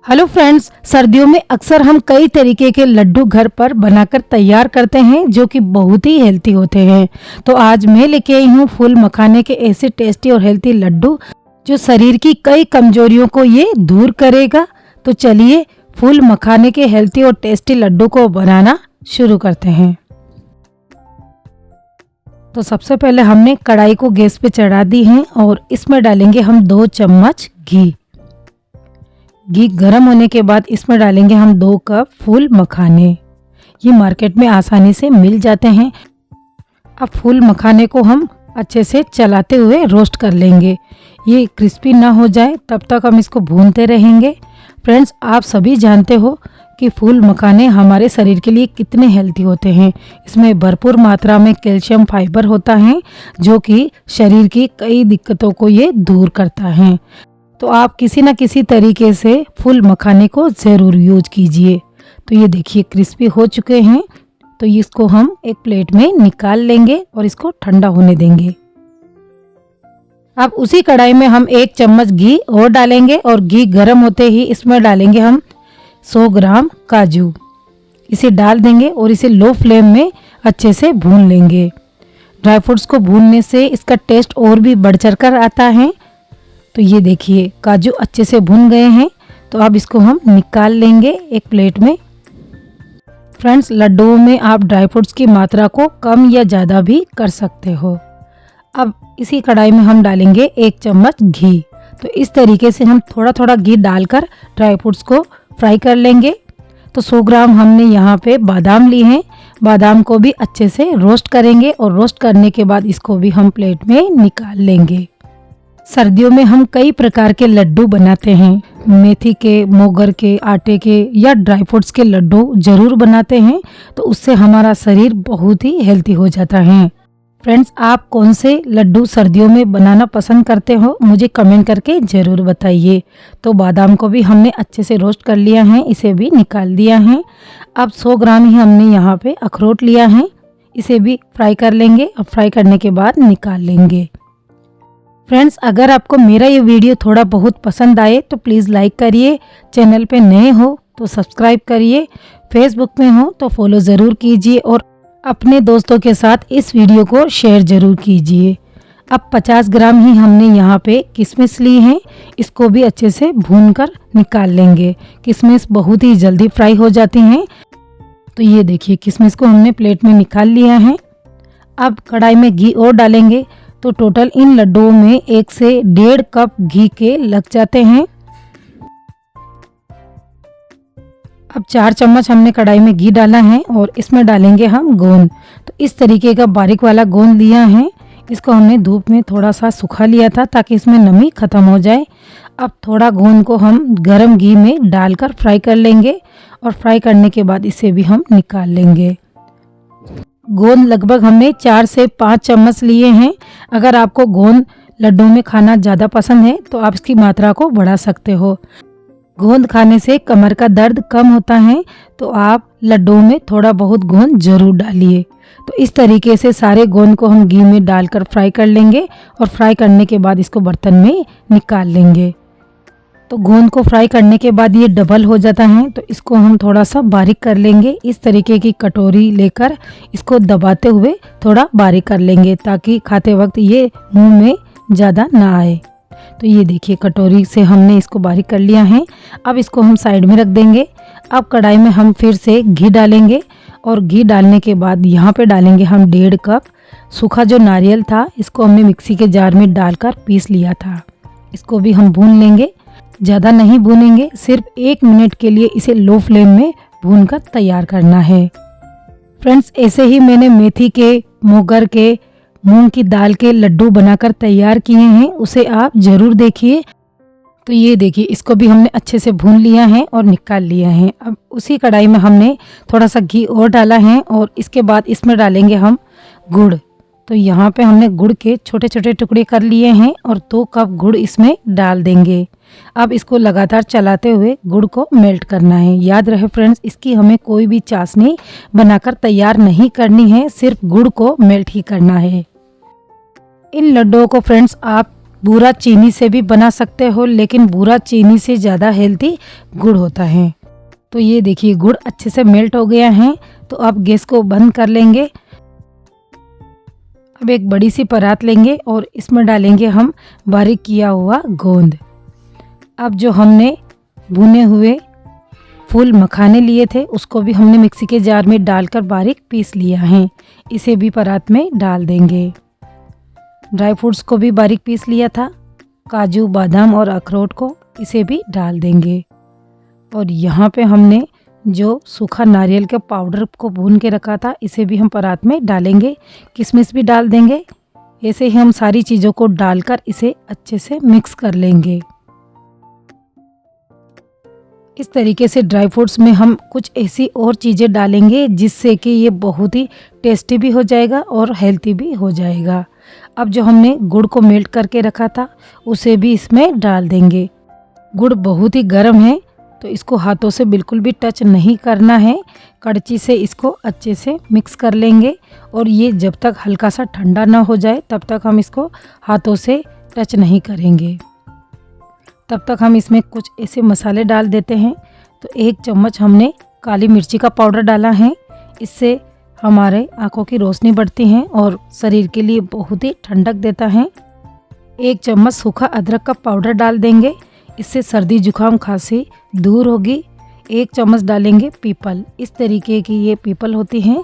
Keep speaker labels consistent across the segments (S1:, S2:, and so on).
S1: Hello friends, सर्दियों में अक्सर हम कई तरीके के लड्डू घर पर बनाकर तैयार करते हैं जो कि बहुत ही हेल्थी होते हैं। तो आज मैं लेके आई हूँ फूल मखाने के ऐसे टेस्टी और हेल्थी लड्डू जो शरीर की कई कमजोरियों को ये दूर करेगा। तो चलिए फूल मखाने के हेल्थी और टेस्टी लड्डू को बनाना शुरू करते हैं। तो सबसे पहले हमने कढ़ाई को गैस पे चढ़ा दी है और इसमें डालेंगे हम 2 चम्मच घी। घी गर्म होने के बाद इसमें डालेंगे हम 2 कप फूल मखाने। ये मार्केट में आसानी से मिल जाते हैं। अब फूल मखाने को हम अच्छे से चलाते हुए रोस्ट कर लेंगे। ये क्रिस्पी ना हो जाए तब तक हम इसको भूनते रहेंगे। फ्रेंड्स, आप सभी जानते हो कि फूल मखाने हमारे शरीर के लिए कितने हेल्थी होते हैं। इसमें भरपूर मात्रा में कैल्शियम फाइबर होता है जो कि शरीर की कई दिक्कतों को ये दूर करता है। तो आप किसी न किसी तरीके से फूल मखाने को ज़रूर यूज कीजिए। तो ये देखिए क्रिस्पी हो चुके हैं। तो इसको हम एक प्लेट में निकाल लेंगे और इसको ठंडा होने देंगे। अब उसी कढ़ाई में हम 1 चम्मच घी और डालेंगे और घी गर्म होते ही इसमें डालेंगे हम 100 ग्राम काजू। इसे डाल देंगे और इसे लो फ्लेम में अच्छे से भून लेंगे। ड्राई फ्रूट्स को भूनने से इसका टेस्ट और भी बढ़ चढ़ कर आता है। तो ये देखिए काजू अच्छे से भुन गए हैं। तो अब इसको हम निकाल लेंगे एक प्लेट में। फ्रेंड्स, लड्डुओं में आप ड्राई फ्रूट्स की मात्रा को कम या ज़्यादा भी कर सकते हो। अब इसी कढ़ाई में हम डालेंगे 1 चम्मच घी। तो इस तरीके से हम थोड़ा थोड़ा घी डालकर ड्राई फ्रूट्स को फ्राई कर लेंगे। तो 100 ग्राम हमने यहाँ पे बादाम ली हैं। बादाम को भी अच्छे से रोस्ट करेंगे और रोस्ट करने के बाद इसको भी हम प्लेट में निकाल लेंगे। सर्दियों में हम कई प्रकार के लड्डू बनाते हैं। मेथी के, मोगर के, आटे के या ड्राई फ्रूट्स के लड्डू जरूर बनाते हैं। तो उससे हमारा शरीर बहुत ही हेल्थी हो जाता है। फ्रेंड्स, आप कौन से लड्डू सर्दियों में बनाना पसंद करते हो मुझे कमेंट करके ज़रूर बताइए। तो बादाम को भी हमने अच्छे से रोस्ट कर लिया है, इसे भी निकाल दिया है। अब 100 ग्राम ही हमने यहाँ पे अखरोट लिया है, इसे भी फ्राई कर लेंगे और फ्राई करने के बाद निकाल लेंगे। फ्रेंड्स, अगर आपको मेरा ये वीडियो थोड़ा बहुत पसंद आए तो प्लीज़ लाइक करिए। चैनल पे नए हो तो सब्सक्राइब करिए। फेसबुक में हो तो फॉलो ज़रूर कीजिए और अपने दोस्तों के साथ इस वीडियो को शेयर ज़रूर कीजिए। अब 50 ग्राम ही हमने यहाँ पे किशमिश ली हैं, इसको भी अच्छे से भूनकर निकाल लेंगे। किशमिश बहुत ही जल्दी फ्राई हो जाती हैं। तो ये देखिए किशमिश को हमने प्लेट में निकाल लिया है। अब कढ़ाई में घी और डालेंगे। तो टोटल इन लड्डुओं में 1 से 1.5 कप घी के लग जाते हैं। अब 4 चम्मच हमने कढ़ाई में घी डाला है और इसमें डालेंगे हम गोंद। तो इस तरीके का बारीक वाला गोंद लिया है। इसको हमने धूप में थोड़ा सा सुखा लिया था ताकि इसमें नमी खत्म हो जाए। अब थोड़ा गोंद को हम गरम घी में डालकर फ्राई कर लेंगे और फ्राई करने के बाद इसे भी हम निकाल लेंगे। गोंद लगभग हमने 4 से 5 चम्मच लिए हैं। अगर आपको गोंद लड्डू में खाना ज़्यादा पसंद है तो आप इसकी मात्रा को बढ़ा सकते हो। गोंद खाने से कमर का दर्द कम होता है। तो आप लड्डू में थोड़ा बहुत गोंद जरूर डालिए। तो इस तरीके से सारे गोंद को हम घी में डालकर फ्राई कर लेंगे और फ्राई करने के बाद इसको बर्तन में निकाल लेंगे। तो गोंद को फ्राई करने के बाद ये डबल हो जाता है। तो इसको हम थोड़ा सा बारीक कर लेंगे। इस तरीके की कटोरी लेकर इसको दबाते हुए थोड़ा बारीक कर लेंगे ताकि खाते वक्त ये मुंह में ज़्यादा ना आए। तो ये देखिए कटोरी से हमने इसको बारीक कर लिया है। अब इसको हम साइड में रख देंगे। अब कढ़ाई में हम फिर से घी डालेंगे और घी डालने के बाद यहाँ पे डालेंगे हम 1.5 कप सूखा जो नारियल था। इसको हमने मिक्सी के जार में डालकर पीस लिया था। इसको भी हम भून लेंगे। ज़्यादा नहीं भूनेंगे, सिर्फ 1 मिनट के लिए इसे लो फ्लेम में भूनकर तैयार करना है। फ्रेंड्स, ऐसे ही मैंने मेथी के, मोगर के, मूंग की दाल के लड्डू बनाकर तैयार किए हैं, उसे आप ज़रूर देखिए। तो ये देखिए इसको भी हमने अच्छे से भून लिया है और निकाल लिया है। अब उसी कढ़ाई में हमने थोड़ा सा घी और डाला है और इसके बाद इसमें डालेंगे हम गुड़। तो यहाँ पे हमने गुड़ के छोटे छोटे टुकड़े कर लिए हैं और 2 कप गुड़ इसमें डाल देंगे। अब इसको लगातार चलाते हुए गुड़ को मेल्ट करना है। याद रहे फ्रेंड्स, इसकी हमें कोई भी चाशनी बनाकर तैयार नहीं करनी है, सिर्फ गुड़ को मेल्ट ही करना है। इन लड्डुओं को फ्रेंड्स आप बूरा चीनी से भी बना सकते हो, लेकिन बूरा चीनी से ज़्यादा हेल्दी गुड़ होता है। तो ये देखिए गुड़ अच्छे से मेल्ट हो गया है, तो अब गैस को बंद कर लेंगे। अब एक बड़ी सी परात लेंगे और इसमें डालेंगे हम बारीक किया हुआ गोंद। अब जो हमने भुने हुए फूल मखाने लिए थे उसको भी हमने मिक्सी के जार में डालकर बारीक पीस लिया है, इसे भी परात में डाल देंगे। ड्राई फ्रूट्स को भी बारीक पीस लिया था, काजू बादाम और अखरोट को, इसे भी डाल देंगे। और यहाँ पे हमने जो सूखा नारियल के पाउडर को भून के रखा था इसे भी हम परात में डालेंगे। किशमिश भी डाल देंगे। ऐसे ही हम सारी चीज़ों को डालकर इसे अच्छे से मिक्स कर लेंगे। इस तरीके से ड्राई फ्रूट्स में हम कुछ ऐसी और चीज़ें डालेंगे जिससे कि ये बहुत ही टेस्टी भी हो जाएगा और हेल्थी भी हो जाएगा। अब जो हमने गुड़ को मेल्ट करके रखा था उसे भी इसमें डाल देंगे। गुड़ बहुत ही गर्म है तो इसको हाथों से बिल्कुल भी टच नहीं करना है, कड़ची से इसको अच्छे से मिक्स कर लेंगे। और ये जब तक हल्का सा ठंडा ना हो जाए तब तक हम इसको हाथों से टच नहीं करेंगे। तब तक हम इसमें कुछ ऐसे मसाले डाल देते हैं। तो 1 चम्मच हमने काली मिर्ची का पाउडर डाला है, इससे हमारे आँखों की रोशनी बढ़ती है और शरीर के लिए बहुत ही ठंडक देता है। 1 चम्मच सूखा अदरक का पाउडर डाल देंगे, इससे सर्दी जुकाम खांसी दूर होगी। 1 चम्मच डालेंगे पीपल, इस तरीके की ये पीपल होती हैं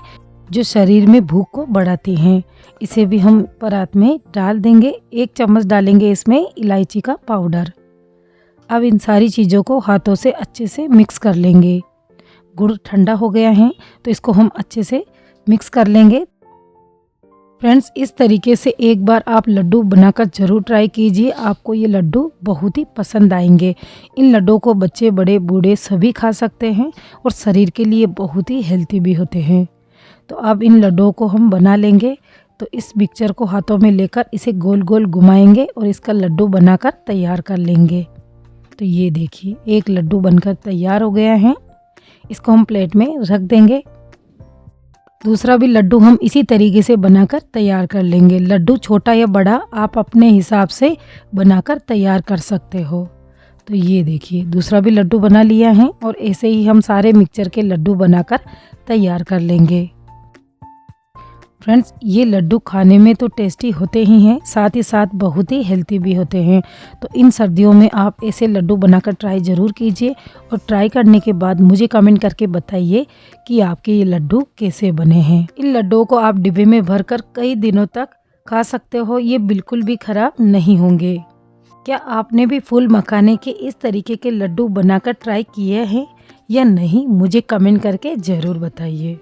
S1: जो शरीर में भूख को बढ़ाती हैं, इसे भी हम परात में डाल देंगे। 1 चम्मच डालेंगे इसमें इलायची का पाउडर। अब इन सारी चीज़ों को हाथों से अच्छे से मिक्स कर लेंगे। गुड़ ठंडा हो गया है तो इसको हम अच्छे से मिक्स कर लेंगे। फ्रेंड्स, इस तरीके से एक बार आप लड्डू बनाकर ज़रूर ट्राई कीजिए, आपको ये लड्डू बहुत ही पसंद आएंगे। इन लड्डू को बच्चे बड़े बूढ़े सभी खा सकते हैं और शरीर के लिए बहुत ही हेल्थी भी होते हैं। तो अब इन लड्डुओं को हम बना लेंगे। तो इस मिक्सचर को हाथों में लेकर इसे गोल गोल घुमाएंगे और इसका लड्डू बनाकर तैयार कर लेंगे। तो ये देखिए एक लड्डू बनकर तैयार हो गया है, इसको हम प्लेट में रख देंगे। दूसरा भी लड्डू हम इसी तरीके से बनाकर तैयार कर लेंगे। लड्डू छोटा या बड़ा आप अपने हिसाब से बनाकर तैयार कर सकते हो। तो ये देखिए दूसरा भी लड्डू बना लिया है और ऐसे ही हम सारे मिक्सचर के लड्डू बनाकर तैयार कर लेंगे। फ्रेंड्स, ये लड्डू खाने में तो टेस्टी होते ही हैं, साथ ही साथ बहुत ही हेल्थी भी होते हैं। तो इन सर्दियों में आप ऐसे लड्डू बनाकर ट्राई ज़रूर कीजिए और ट्राई करने के बाद मुझे कमेंट करके बताइए कि आपके ये लड्डू कैसे बने हैं। इन लड्डुओं को आप डिब्बे में भरकर कई दिनों तक खा सकते हो, ये बिल्कुल भी ख़राब नहीं होंगे। क्या आपने भी फूल मखाने के इस तरीके के लड्डू बनाकर ट्राई किए हैं या नहीं, मुझे कमेंट करके ज़रूर बताइए।